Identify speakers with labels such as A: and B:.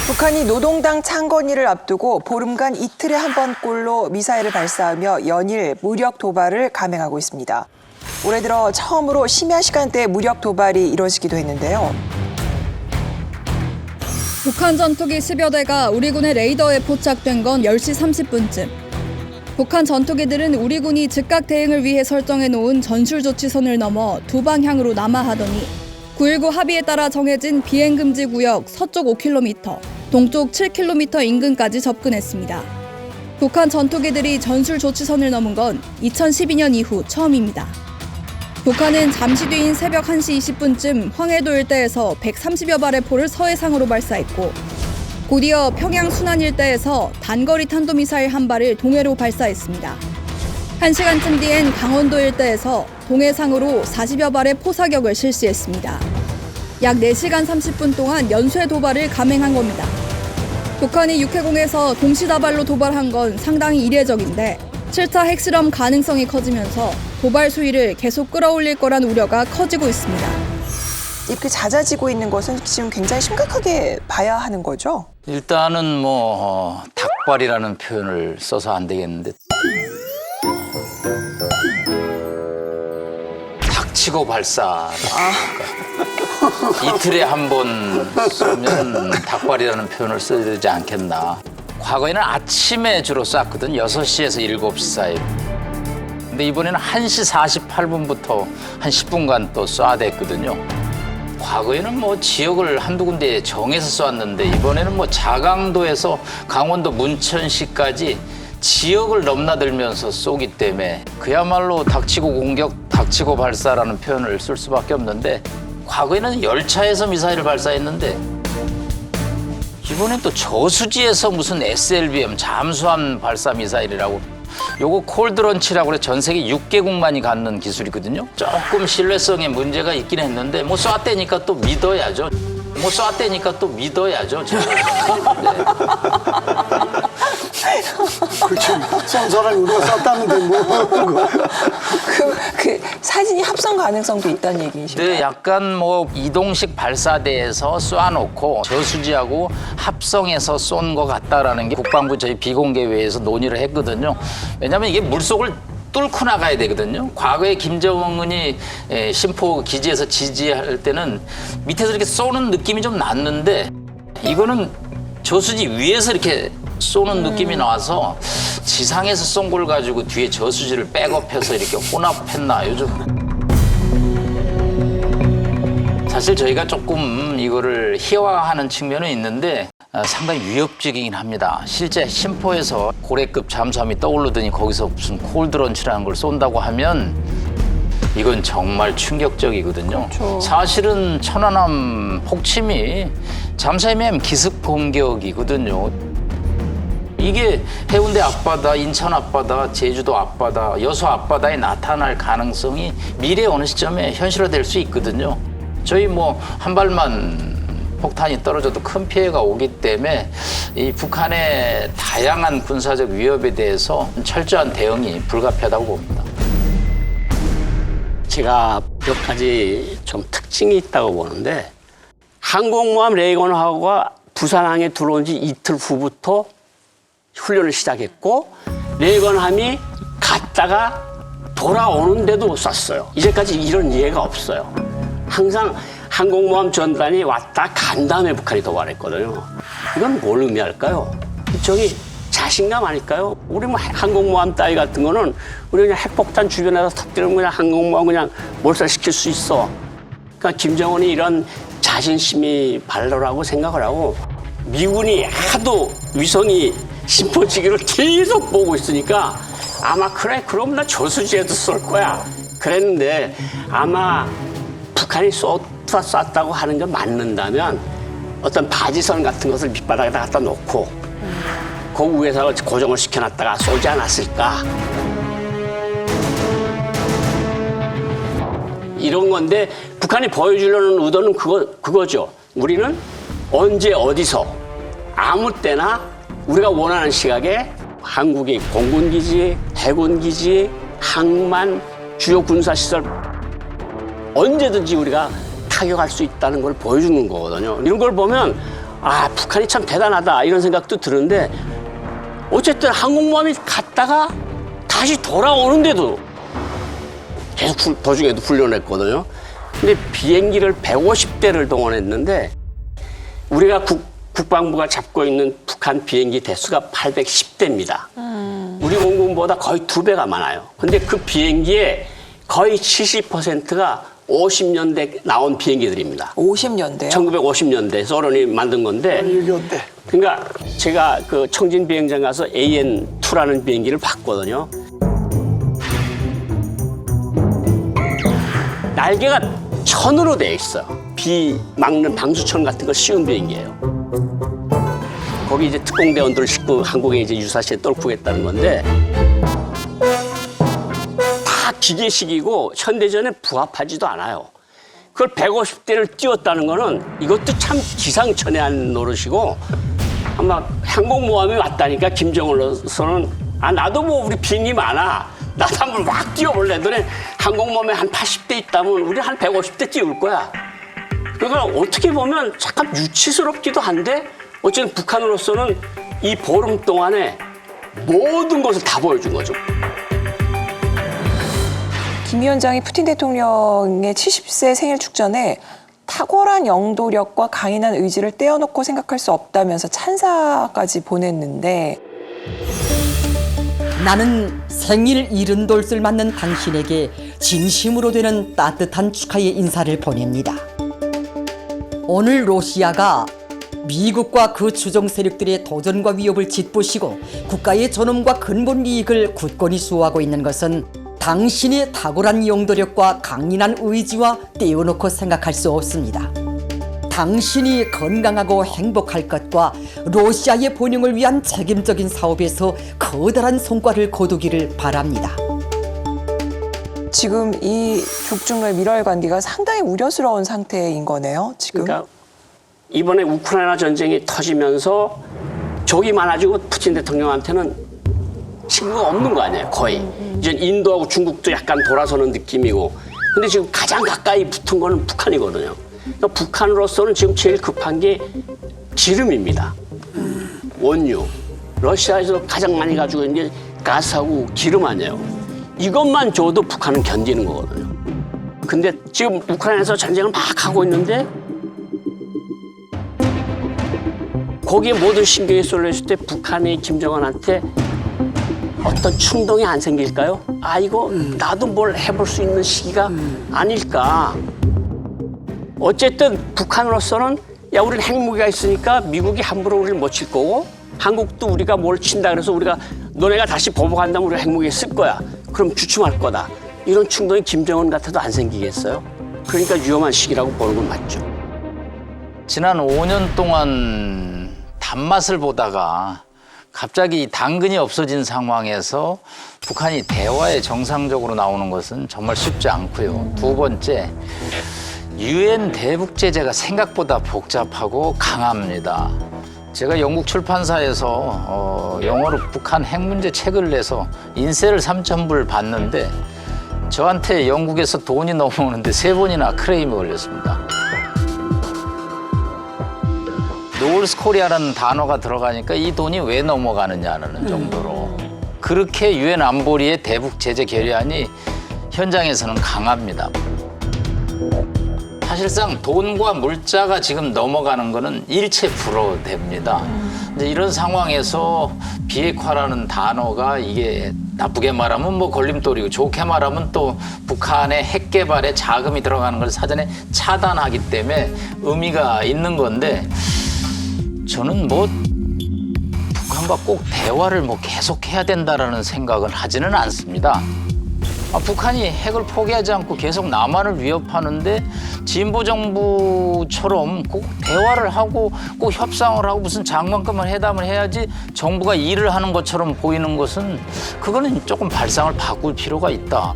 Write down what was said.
A: 북한이 노동당 창건일을 앞두고 보름간 이틀에 한 번꼴로 미사일을 발사하며 연일 무력 도발을 감행하고 있습니다. 올해 들어 처음으로 심야 시간대에 무력 도발이 이뤄지기도 했는데요.
B: 북한 전투기 10여 대가 우리 군의 레이더에 포착된 건 10시 30분쯤. 북한 전투기들은 우리 군이 즉각 대응을 위해 설정해놓은 전술조치선을 넘어 두 방향으로 남하하더니 9.19 합의에 따라 정해진 비행금지 구역 서쪽 5km, 동쪽 7km 인근까지 접근했습니다. 북한 전투기들이 전술조치선을 넘은 건 2012년 이후 처음입니다. 북한은 잠시 뒤인 새벽 1시 20분쯤 황해도 일대에서 130여 발의 포를 서해상으로 발사했고 곧이어 평양 순안 일대에서 단거리 탄도미사일 한 발을 동해로 발사했습니다. 1시간쯤 뒤엔 강원도 일대에서 동해상으로 40여 발의 포사격을 실시했습니다. 약 4시간 30분 동안 연쇄 도발을 감행한 겁니다. 북한이 육해공에서 동시다발로 도발한 건 상당히 이례적인데 7차 핵실험 가능성이 커지면서 도발 수위를 계속 끌어올릴 거란 우려가 커지고 있습니다.
A: 이렇게 잦아지고 있는 것은 지금 굉장히 심각하게 봐야 하는 거죠?
C: 일단은 닭발이라는 표현을 써서 안 되겠는데 닥치고 발사. 이틀에 한 번 쏘면 닭발이라는 표현을 써야 되지 않겠나. 과거에는 아침에 주로 쐈거든. 6시에서 7시 사이. 근데 이번에는 1시 48분부터 한 10분간 또 쏴댔거든요. 과거에는 지역을 한두 군데 정해서 쏘았는데 이번에는 자강도에서 강원도 문천시까지 지역을 넘나들면서 쏘기 때문에 그야말로 닥치고 공격, 닥치고 발사라는 표현을 쓸 수밖에 없는데 과거에는 열차에서 미사일을 발사했는데 이번엔 또 저수지에서 무슨 SLBM 잠수함 발사 미사일이라고 요거 콜드런치라고 그래 전 세계 6개국만이 갖는 기술이거든요. 조금 신뢰성에 문제가 있긴 했는데 쐈대니까 또 믿어야죠. 네.
D: 그렇죠. 쏜 사람이 우리가 쐈다는데 뭐.
A: 그 사진이 합성 가능성도 있다는 얘기이신가요?
C: 네, 약간 이동식 발사대에서 쏴놓고 저수지하고 합성해서 쏜 것 같다라는 게 국방부 저희 비공개회에서 논의를 했거든요. 왜냐하면 이게 물속을 뚫고 나가야 되거든요. 과거에 김정은이 신포 기지에서 지지할 때는 밑에서 이렇게 쏘는 느낌이 좀 났는데 이거는 저수지 위에서 이렇게 쏘는 느낌이 나와서 지상에서 쏜 걸 가지고 뒤에 저수지를 백업해서 이렇게 혼합했나 요즘. 사실 저희가 조금 이거를 희화화하는 측면은 있는데 상당히 위협적이긴 합니다. 실제 신포에서 고래급 잠수함이 떠오르더니 거기서 무슨 콜드런치라는 걸 쏜다고 하면 이건 정말 충격적이거든요.
A: 그렇죠.
C: 사실은 천안함 폭침이 잠수함의 기습 공격이거든요. 이게 해운대 앞바다, 인천 앞바다, 제주도 앞바다, 여수 앞바다에 나타날 가능성이 미래 어느 시점에 현실화될 수 있거든요. 저희 한 발만 폭탄이 떨어져도 큰 피해가 오기 때문에 이 북한의 다양한 군사적 위협에 대해서 철저한 대응이 불가피하다고 봅니다.
E: 제가 몇 가지 좀 특징이 있다고 보는데 항공모함 레이건하고가 부산항에 들어온 지 이틀 후부터 훈련을 시작했고 레이건함이 갔다가 돌아오는데도 쐈어요. 이제까지 이런 예가 없어요. 항상 항공모함 전단이 왔다 간 다음에 북한이 도발했거든요. 이건 뭘 의미할까요? 저기 자신감 아닐까요? 우리 항공모함 따위 같은 거는 우리 그냥 핵폭탄 주변에서 터뜨리면 그냥 항공모함 그냥 몰살시킬 수 있어. 그러니까 김정은이 이런 자신심이 발로라고 생각을 하고 미군이 하도 위성이 신포지기를 계속 보고 있으니까 아마 그래 그럼 나 저수지에도 쏠 거야 그랬는데 아마 북한이 쐈다고 하는 게 맞는다면 어떤 바지선 같은 것을 밑바닥에다 갖다 놓고 그 위에서 고정을 시켜놨다가 쏘지 않았을까 이런 건데 북한이 보여주려는 의도는 그거죠. 우리는 언제 어디서 아무 때나 우리가 원하는 시각에 한국의 공군기지, 해군기지, 항만, 주요 군사시설 언제든지 우리가 타격할 수 있다는 걸 보여주는 거거든요. 이런 걸 보면 아, 북한이 참 대단하다 이런 생각도 드는데 어쨌든 항공모함이 갔다가 다시 돌아오는데도 계속 도중에도 훈련했거든요. 근데 비행기를 150대를 동원했는데 우리가 국방부가 잡고 있는 북한 비행기 대수가 810대입니다. 우리 공군보다 거의 2배가 많아요. 근데 그 비행기에 거의 70%가 50년대 나온 비행기들입니다.
A: 50년대요?
E: 1950년대 소련이 만든 건데
D: 6.25 때.
E: 그러니까 제가 그 청진 비행장 가서 AN2라는 비행기를 봤거든요. 날개가 천으로 돼 있어요. 비 막는 방수천 같은 걸 씌운 비행기예요. 거기 이제 특공대원들을 싣고 한국에 이제 유사시에 떨구겠다는 건데 다 기계식이고 현대전에 부합하지도 않아요. 그걸 150대를 띄웠다는 거는 이것도 참 기상천외한 노릇이고 아마 항공모함이 왔다니까 김정은으로서는 아 나도 뭐 우리 비행기 많아. 나도 한번 막 띄워볼래. 너네 항공모함에 한 80대 있다면 우리 한 150대 띄울 거야. 그러니까 어떻게 보면 잠깐 유치스럽기도 한데 어쨌든 북한으로서는 이 보름 동안에 모든 것을 다 보여준 거죠.
A: 김 위원장이 푸틴 대통령의 70세 생일 축전에 탁월한 영도력과 강인한 의지를 떼어놓고 생각할 수 없다면서 찬사까지 보냈는데
F: 나는 생일 70돌을 맞는 당신에게 진심으로 되는 따뜻한 축하의 인사를 보냅니다. 오늘 러시아가 미국과 그 추종 세력들의 도전과 위협을 짓부시고 국가의 존엄과 근본 이익을 굳건히 수호하고 있는 것은 당신의 탁월한 영도력과 강인한 의지와 떼어놓고 생각할 수 없습니다. 당신이 건강하고 행복할 것과 러시아의 번영을 위한 책임적인 사업에서 커다란 성과를 거두기를 바랍니다.
A: 지금 이 북중로의 밀월 관계가 상당히 우려스러운 상태인 거네요, 지금.
E: 그러니까 이번에 우크라이나 전쟁이 터지면서 적이 많아지고 푸틴 대통령한테는 친구가 없는 거 아니에요, 거의. 이제 인도하고 중국도 약간 돌아서는 느낌이고. 근데 지금 가장 가까이 붙은 거는 북한이거든요. 그러니까 북한으로서는 지금 제일 급한 게 기름입니다. 원유. 러시아에서 가장 많이 가지고 있는 게 가스하고 기름 아니에요. 이것만 줘도 북한은 견디는 거거든요. 근데 지금 우크라이나에서 전쟁을 막 하고 있는데 거기에 모든 신경이 쏠려 있을 때 북한이 김정은한테 어떤 충동이 안 생길까요? 아 이거 나도 뭘 해볼 수 있는 시기가 아닐까. 어쨌든 북한으로서는 야 우리는 핵무기가 있으니까 미국이 함부로 우리를 못 칠 거고 한국도 우리가 뭘 친다 그래서 우리가 너네가 다시 보복한다면 우리가 핵무기 쓸 거야. 그럼 주춤할 거다. 이런 충동이 김정은 같아도 안 생기겠어요? 그러니까 위험한 시기라고 보는 건 맞죠.
C: 지난 5년 동안 단맛을 보다가 갑자기 당근이 없어진 상황에서 북한이 대화에 정상적으로 나오는 것은 정말 쉽지 않고요. 두 번째, 유엔 대북 제재가 생각보다 복잡하고 강합니다. 제가 영국 출판사에서 영어로 북한 핵 문제 책을 내서 인쇄를 3,000불 받는데 저한테 영국에서 돈이 넘어오는데 3번이나 크레임이 걸렸습니다. 노스 코리아라는 단어가 들어가니까 이 돈이 왜 넘어가느냐는 정도로 그렇게 유엔 안보리의 대북 제재 결의안이 현장에서는 강합니다. 사실상 돈과 물자가 지금 넘어가는 거는 일체 불허됩니다. 이제 이런 상황에서 비핵화라는 단어가 이게 나쁘게 말하면 뭐 걸림돌이고 좋게 말하면 또 북한의 핵 개발에 자금이 들어가는 걸 사전에 차단하기 때문에 의미가 있는 건데 저는 뭐 북한과 꼭 대화를 뭐 계속해야 된다라는 생각은 하지는 않습니다. 북한이 핵을 포기하지 않고 계속 남한을 위협하는데 진보 정부처럼 꼭 대화를 하고 꼭 협상을 하고 무슨 장관급만 회담을 해야지 정부가 일을 하는 것처럼 보이는 것은 그거는 조금 발상을 바꿀 필요가 있다.